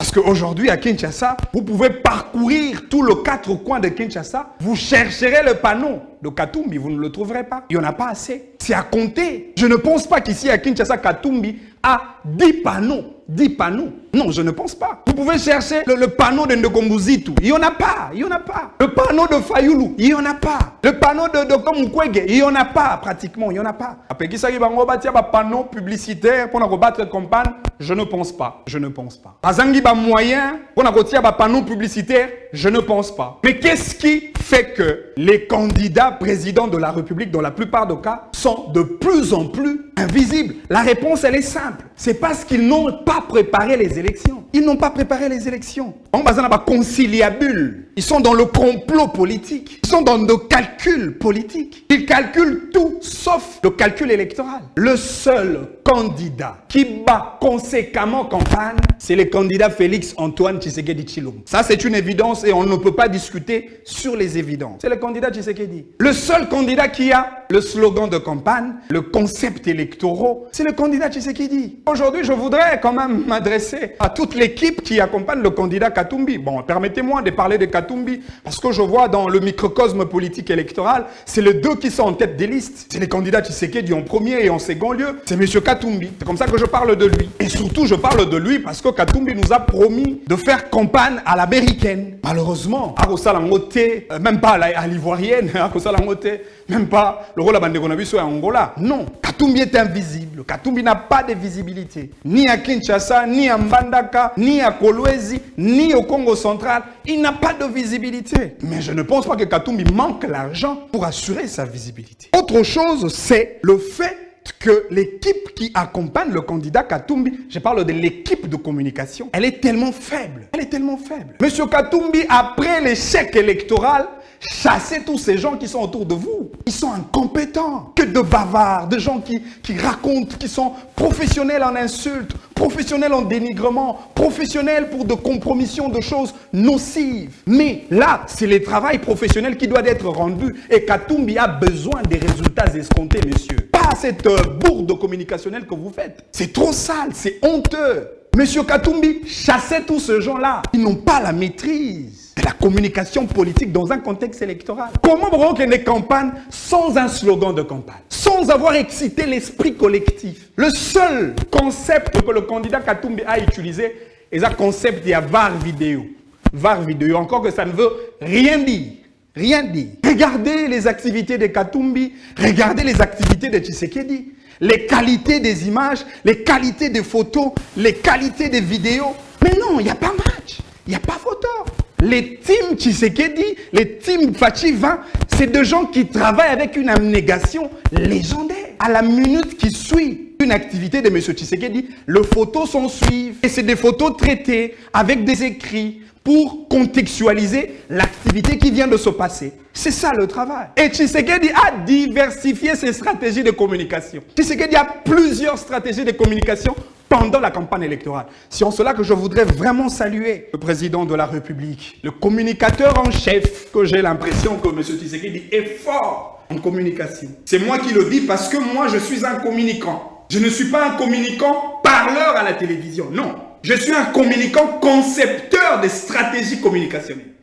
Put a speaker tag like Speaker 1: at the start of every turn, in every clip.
Speaker 1: Parce qu'aujourd'hui, à Kinshasa, vous pouvez parcourir tout le 4 coins de Kinshasa. Vous chercherez le panneau de Katumbi, vous ne le trouverez pas. Il n'y en a pas assez. C'est à compter. Je ne pense pas qu'ici à Kinshasa, Katumbi a 10 panneaux. 10 panneaux. Non, je ne pense pas. Vous pouvez chercher le panneau de Ndokombuzitu. Il n'y en a pas. Il n'y en a pas. Le panneau de Fayulu. Il n'y en a pas. Le panneau de Komukwege. Il n'y en a pas, pratiquement. Il n'y en a pas. Après, qui s'agit d'un panneau publicitaire pour combattre campagne? Je ne pense pas. Je ne pense pas. Azangi ba moyen pour un panneau publicitaire? Je ne pense pas. Mais qu'est-ce qui fait que les candidats présidents de la République, dans la plupart des cas, sont de plus en plus invisibles? La réponse, elle est simple. C'est parce qu'ils n'ont pas préparé les élections. Ils n'ont pas préparé les élections. On va dire conciliabule. Ils sont dans le complot politique. Ils sont dans le calcul politique. Ils calculent tout sauf le calcul électoral. Le seul candidat qui bat conséquemment campagne, c'est le candidat Félix Antoine Tshisekedi Tshilombo. Ça, c'est une évidence et on ne peut pas discuter sur les évidences. C'est le candidat Tshisekedi. Le seul candidat qui a le slogan de campagne, le concept électoraux, c'est le candidat Tshisekedi. Aujourd'hui, je voudrais quand même m'adresser à toute l'équipe qui accompagne le candidat Katumbi. Bon, permettez-moi de parler de Katumbi parce que je vois dans le microcosme politique électoral, c'est les deux qui sont en tête des listes. C'est les candidats Tshisekedi en premier et en second lieu. C'est M. Katumbi. C'est comme ça que je parle de lui. Et surtout, je parle de lui parce que Katumbi nous a promis de faire campagne à l'américaine. Malheureusement, à Rosalangote, même pas à l'ivoirienne, à Rosalangote, même pas le rôle à Bandegonabiso à Angola. Non, Katumbi est invisible. Katumbi n'a pas de visibilité. Ni à Kinshasa, ni à Mbandaka, ni à Kolwezi, ni au Congo central. Il n'a pas de visibilité. Mais je ne pense pas que Katumbi manque l'argent pour assurer sa visibilité. Autre chose, c'est le fait que l'équipe qui accompagne le candidat Katumbi, je parle de l'équipe de communication, elle est tellement faible. Elle est tellement faible. Monsieur Katumbi, après l'échec électoral, chassez tous ces gens qui sont autour de vous. Ils sont incompétents. Que de bavards, de gens qui racontent, qui sont professionnels en insultes, professionnels en dénigrement, professionnels pour de compromissions de choses nocives. Mais là, c'est le travail professionnel qui doit être rendu. Et Katumbi a besoin des résultats escomptés, messieurs. Pas cette bourde communicationnelle que vous faites. C'est trop sale, c'est honteux. Monsieur Katumbi, chassez tous ces gens-là. Ils n'ont pas la maîtrise de la communication politique dans un contexte électoral. Comment vous que des campagnes sans un slogan de campagne, sans avoir excité l'esprit collectif? Le seul concept que le candidat Katumbi a utilisé est un concept de VAR vidéo. VAR vidéo, encore que ça ne veut rien dire. Rien dire. Regardez les activités de Katumbi, regardez les activités de Tshisekedi. Les qualités des images, les qualités des photos, les qualités des vidéos. Mais non, il n'y a pas match, il n'y a pas photo. Les teams Tshisekedi, les teams Fachiva, c'est des gens qui travaillent avec une abnégation légendaire. À la minute qui suit une activité de M. Tshisekedi, les photos s'en suivent. Et c'est des photos traitées avec des écrits pour contextualiser l'activité qui vient de se passer. C'est ça le travail. Et Tshisekedi a diversifié ses stratégies de communication. Tshisekedi a plusieurs stratégies de communication pendant la campagne électorale. C'est en cela que je voudrais vraiment saluer le président de la République, le communicateur en chef, que j'ai l'impression que M. Tshisekedi est fort en communication. C'est moi qui le dis parce que moi je suis un communicant. Je ne suis pas un communicant parleur à la télévision, non. Je suis un communicant concepteur de stratégies communicationnelles.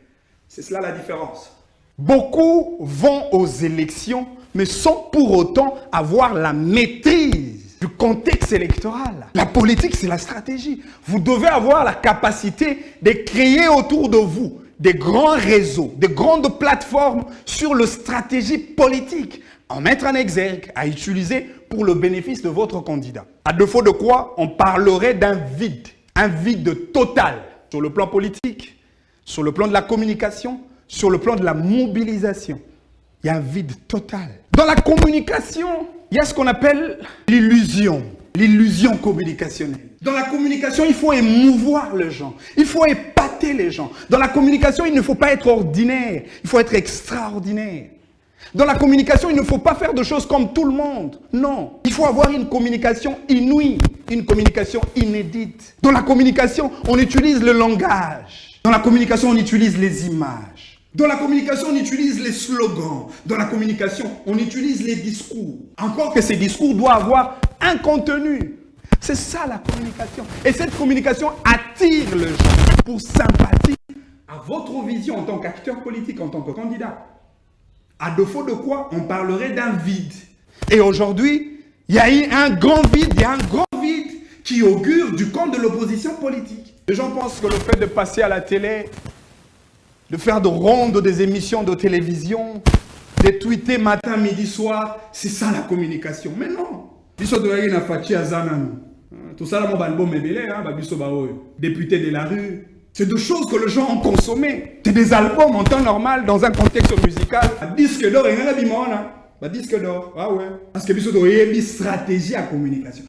Speaker 1: C'est cela la différence. Beaucoup vont aux élections, mais sans pour autant avoir la maîtrise du contexte électoral. La politique, c'est la stratégie. Vous devez avoir la capacité de créer autour de vous des grands réseaux, des grandes plateformes sur la stratégie politique, en mettre en exergue, à utiliser pour le bénéfice de votre candidat. À défaut de quoi, on parlerait d'un vide total sur le plan politique, sur le plan de la communication, sur le plan de la mobilisation. Il y a un vide total. Dans la communication, il y a ce qu'on appelle l'illusion communicationnelle. Dans la communication, il faut émouvoir les gens, il faut épater les gens. Dans la communication, il ne faut pas être ordinaire, il faut être extraordinaire. Dans la communication, il ne faut pas faire de choses comme tout le monde. Non, il faut avoir une communication inouïe, une communication inédite. Dans la communication, on utilise le langage. Dans la communication, on utilise les images. Dans la communication, on utilise les slogans. Dans la communication, on utilise les discours. Encore que ces discours doivent avoir un contenu. C'est ça la communication. Et cette communication attire le gens pour sympathie à votre vision en tant qu'acteur politique, en tant que candidat. À défaut de quoi, on parlerait d'un vide. Et aujourd'hui, il y a eu un grand vide, qui augure du camp de l'opposition politique. Les gens pensent que le fait de passer à la télé, de faire de rondes des émissions de télévision, de tweeter matin, midi, soir, c'est ça la communication. Mais non. Tout ça, député de la rue. C'est des choses que les gens ont consommées. C'est des albums en temps normal, dans un contexte musical. Disque d'or, il y a un disque d'or. Ah ouais. Parce que il y a une stratégie à communication.